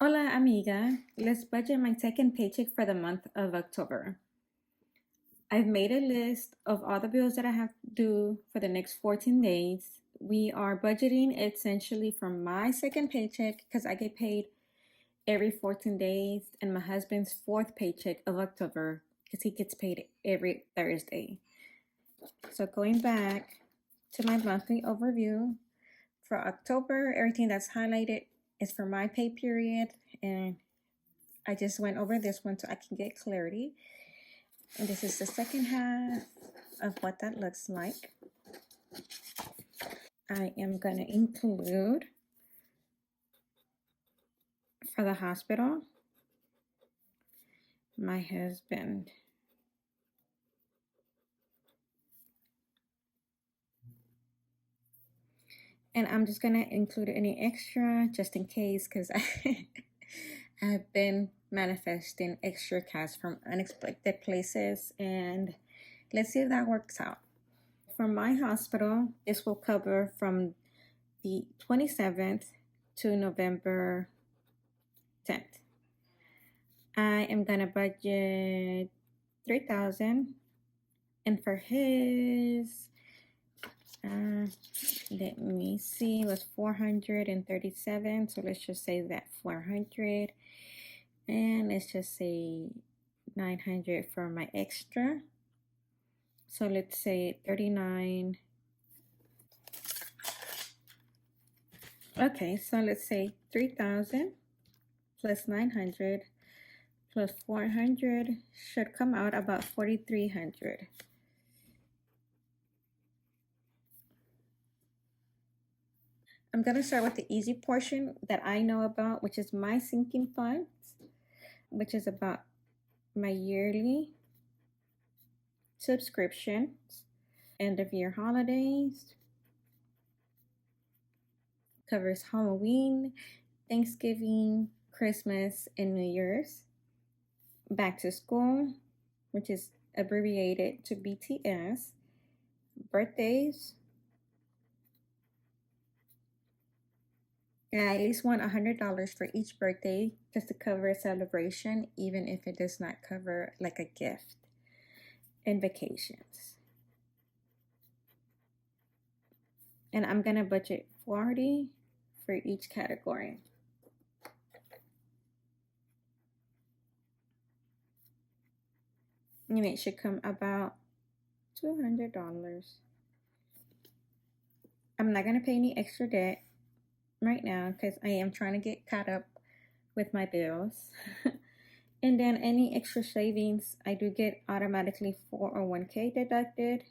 Hola, amiga. Let's budget my second paycheck for the month of October. I've made a list of all the bills that I have to do for the next 14 days. We are budgeting essentially from my second paycheck because I get paid every 14 days, and my husband's fourth paycheck of October because he gets paid every Thursday. So, going back to my monthly overview for October, everything that's highlighted is for my pay period, and I just went over this one so I can get clarity. And this is the second half of what that looks like. I am going to include for the hospital my husband. And I'm just going to include any extra just in case because I've been manifesting extra cash from unexpected places. And let's see if that works out. For my hospital, this will cover from the 27th to November 10th. I am gonna budget 3,000, and for his, let me see, it was 437. So let's just say that 400, and let's just say 900 for my extra. So let's say 39. Okay, so let's say 3,000 plus 900 plus 400 should come out about 4,300. I'm going to start with the easy portion that I know about, which is my sinking funds, which is about my yearly subscriptions, end of year holidays, covers Halloween, Thanksgiving, Christmas, and New Year's, back to school, which is abbreviated to BTS, birthdays, and I at least want $100 for each birthday just to cover a celebration, even if it does not cover like a gift, and vacations. And I'm gonna budget 40 for each category. And it should come about $200. I'm not gonna pay any extra debt right now because I am trying to get caught up with my bills. And then any extra savings, I do get automatically 401k deducted.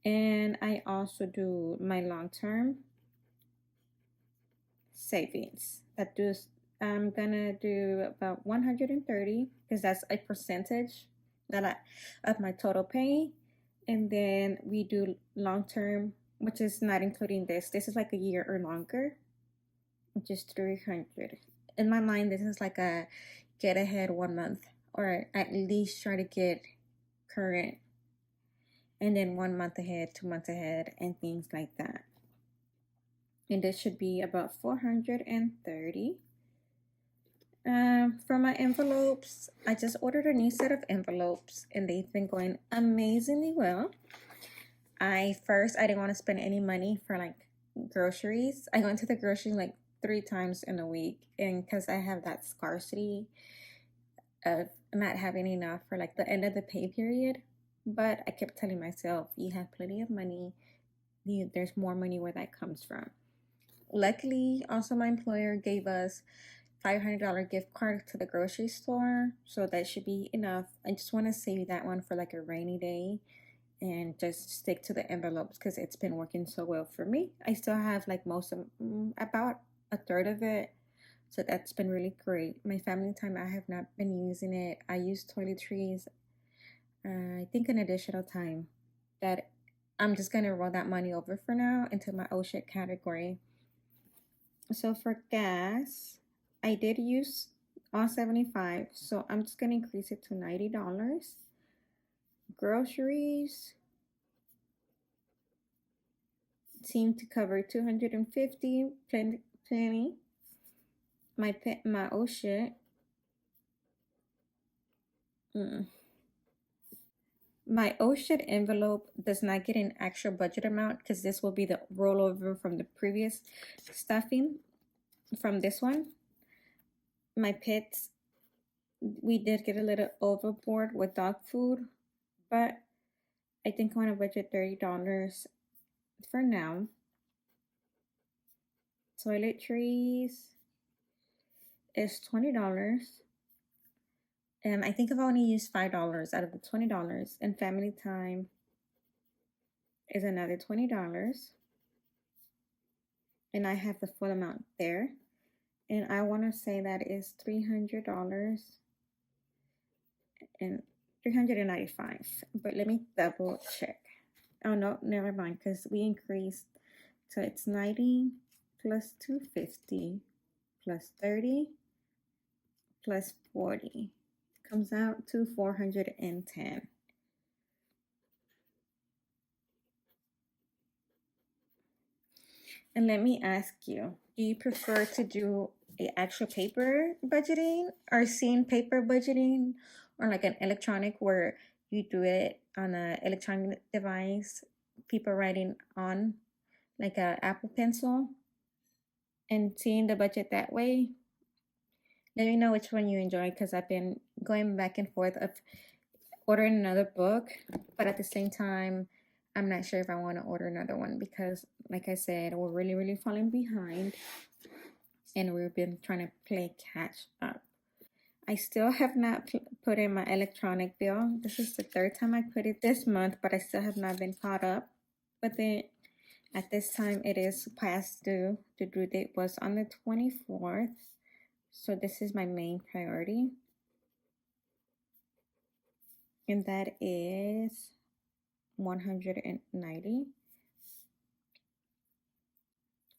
And I also do my long-term savings. I'm gonna do about 130 because that's a percentage of my total pay. And then we do long-term, which is not including this. This is like a year or longer, which is 300. In my mind, this is like a get ahead 1 month, or at least try to get current, and then 1 month ahead, 2 months ahead, and things like that. And this should be about 430. For my envelopes, I just ordered a new set of envelopes and they've been going amazingly well. I didn't want to spend any money for like groceries. I go into the grocery like 3 times in a week, and because I have that scarcity of not having enough for like the end of the pay period. But I kept telling myself, you have plenty of money. There's more money where that comes from. Luckily, also my employer gave us $500 gift card to the grocery store, so that should be enough. I just want to save that one for like a rainy day and just stick to the envelopes because it's been working so well for me. I still have like about a third of it, so that's been really great. My family time, I have not been using it. I use toiletries, I think an additional time that I'm just gonna roll that money over for now into my oh shit category. So for gas, I did use all 75, so I'm just gonna increase it to $90. Groceries seem to cover 250, plenty. my oh shit. Mm. My oh shit envelope does not get an actual budget amount because this will be the rollover from the previous stuffing from this one. My pets, we did get a little overboard with dog food, but I think I want to budget $30 for now. Toiletries is $20. And I think I've only used $5 out of the $20. And family time is another $20. And I have the full amount there. And I want to say that is $300 and 395. But let me double check. Oh no, never mind, because we increased. So it's 90 plus 250 plus 30 plus 40 comes out to 410. And let me ask you, do you prefer to do a actual paper budgeting or seeing paper budgeting or like an electronic where you do it on an electronic device, people writing on like a Apple Pencil and seeing the budget that way? Let me know which one you enjoy because I've been going back and forth of ordering another book, but at the same time, I'm not sure if I want to order another one because, like I said, we're really, really falling behind and we've been trying to play catch up. I still have not put in my electronic bill. This is the third time I put it this month, but I still have not been caught up. But then at this time, it is past due. The due date was on the 24th. So this is my main priority. And that is 190.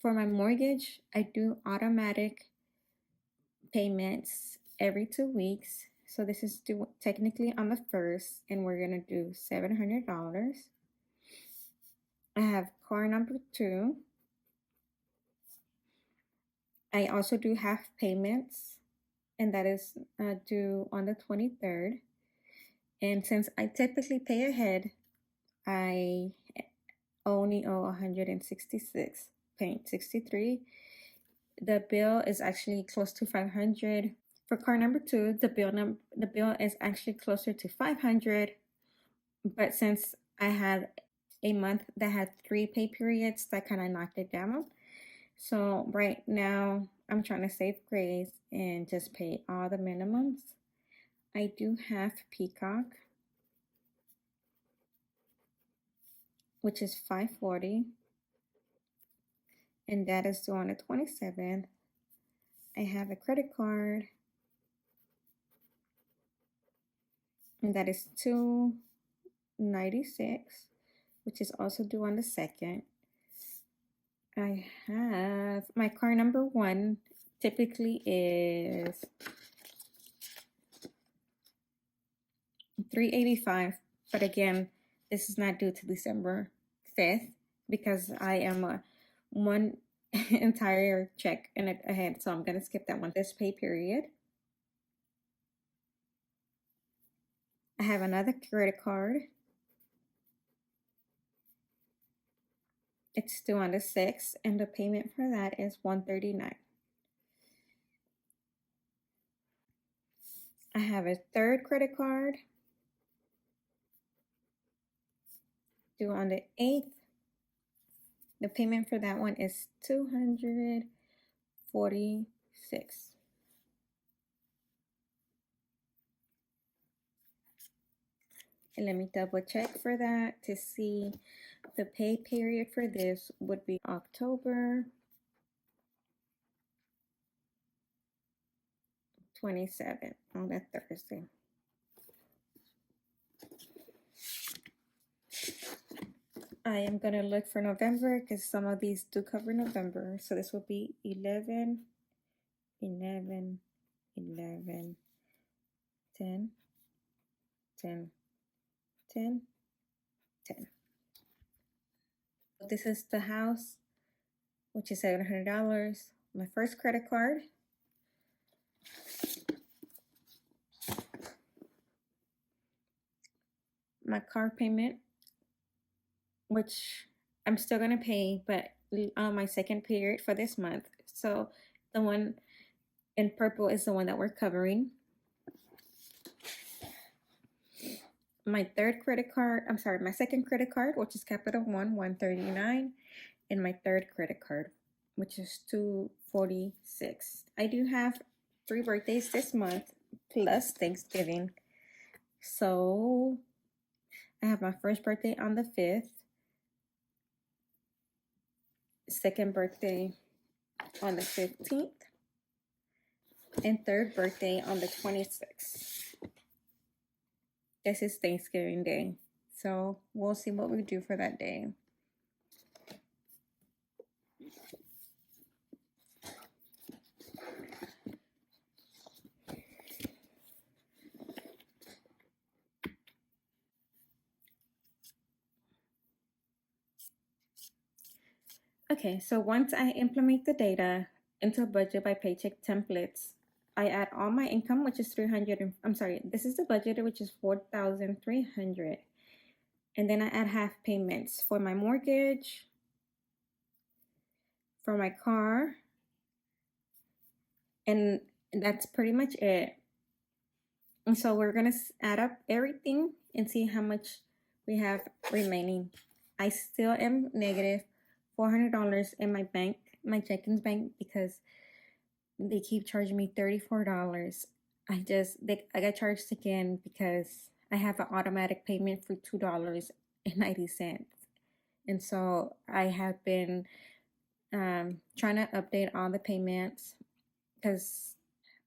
For my mortgage, I do automatic payments every 2 weeks. So this is due technically on the first, and we're gonna do $700. I have car number 2. I also do half payments, and that is due on the 23rd. And since I typically pay ahead, I only owe 166.63. The bill is actually close to 500. For car number 2, the bill is actually closer to 500, but since I had a month that had 3 pay periods, that kind of knocked it down. So right now, I'm trying to save grace and just pay all the minimums. I do have Peacock, which is 540, and that is due on the 27th. I have a credit card, and that is 296, which is also due on the 2nd. I have my car number 1 typically is 385, but again, this is not due to December 5th because I am a one entire check in it ahead, so I'm gonna skip that one. This pay period. I have another credit card. It's due on the 6th, and the payment for that is $139. I have a third credit card due on the 8th. The payment for that one is $246. And let me double check for that to see the pay period for this would be October 27th on that Thursday. I am gonna look for November because some of these do cover November. So this will be 11, 11, 11, 10, 10, 10, 10. This is the house, which is $700. My first credit card My car payment, which I'm still gonna pay, but on my second period for this month. So the one in purple is the one that we're covering. My third credit card, I'm sorry, my second credit card, which is Capital One, 139, and my third credit card, which is 246. I do have 3 birthdays this month plus Thanksgiving. So I have my first birthday on the 5th, second birthday on the 15th, and third birthday on the 26th. This is Thanksgiving Day. So we'll see what we do for that day. Okay, so once I implement the data into a budget by Paycheck templates, I add all my income, which is 300. I'm sorry, this is the budget, which is 4,300. And then I add half payments for my mortgage, for my car, and that's pretty much it. And so we're gonna add up everything and see how much we have remaining. I still am negative $400 in my bank, my checkings bank, because they keep charging me $34. I got charged again because I have an automatic payment for $2.90. And so I have been trying to update all the payments, because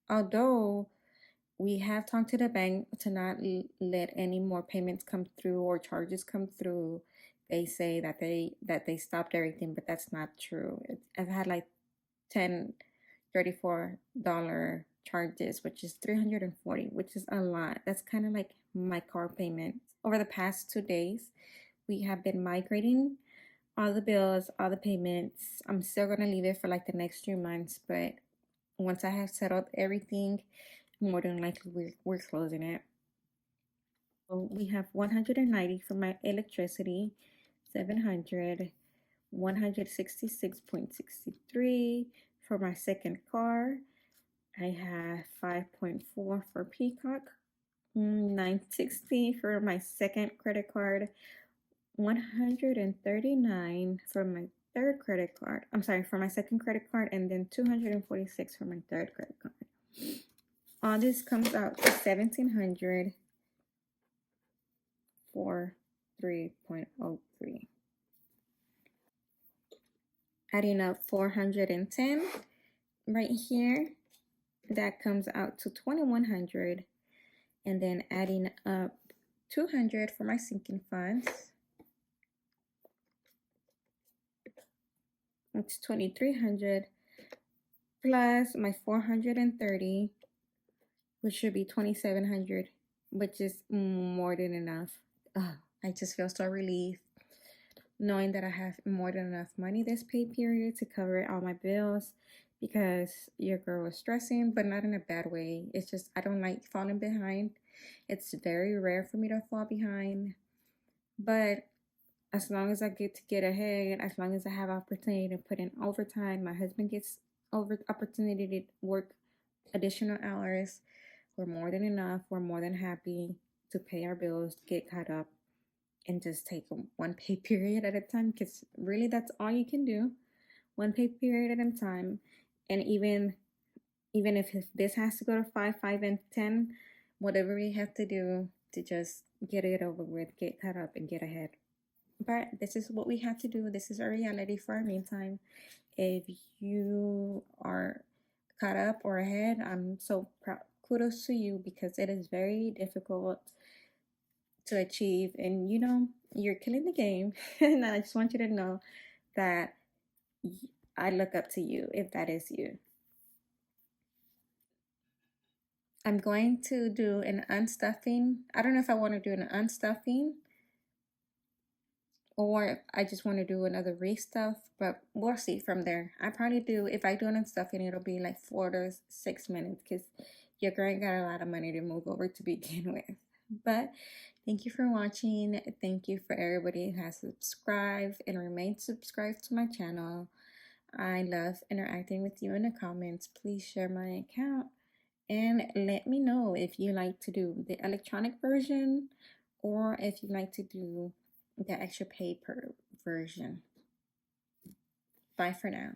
although we have talked to the bank to not let any more payments come through or charges come through, they say that they stopped everything, but that's not true. I've had like 10 $34 charges, which is 340, which is a lot. That's kind of like my car payment. Over the past 2 days, we have been migrating all the bills, all the payments. I'm still gonna leave it for like the next 3 months, but once I have settled everything, more than likely we're closing it. So we have 190 for my electricity, 700, 166.63 for my second car. I have 5.4 for Peacock, 960 for my second credit card, 139 for my third credit card. I'm sorry, for my second credit card, and then 246 for my third credit card. All this comes out to 1,700 for 3.03. Adding up 410 right here, that comes out to 2,100. And then adding up 200 for my sinking funds, it's 2,300, plus my 430, which should be 2,700, which is more than enough. Oh, I just feel so relieved knowing that I have more than enough money this pay period to cover all my bills, because your girl was stressing, but not in a bad way. It's just I don't like falling behind. It's very rare for me to fall behind, but as long as I get ahead, as long as I have opportunity to put in overtime, my husband gets opportunity to work additional hours, we're more than enough. We're more than happy to pay our bills, get caught up, and just take one pay period at a time, because really that's all you can do, one pay period at a time. And even if this has to go to 5 and 10, whatever we have to do to just get it over with, get caught up, and get ahead. But this is what we have to do. This is our reality for our meantime. If you are caught up or ahead, I'm so proud. Kudos to you, because it is very difficult to achieve, and you're killing the game. And I just want you to know that I look up to you if that is you. I'm going to do an unstuffing. I don't know if I want to do an unstuffing or I just want to do another race stuff, but we'll see from there. I probably do, if I do another stuff, and it'll be like 4 to 6 minutes because your girl ain't got a lot of money to move over to begin with. But thank you for watching. Thank you for everybody who has subscribed and remained subscribed to my channel. I love interacting with you in the comments. Please share my account and let me know if you like to do the electronic version or if you like to do the extra paper version. Bye for now.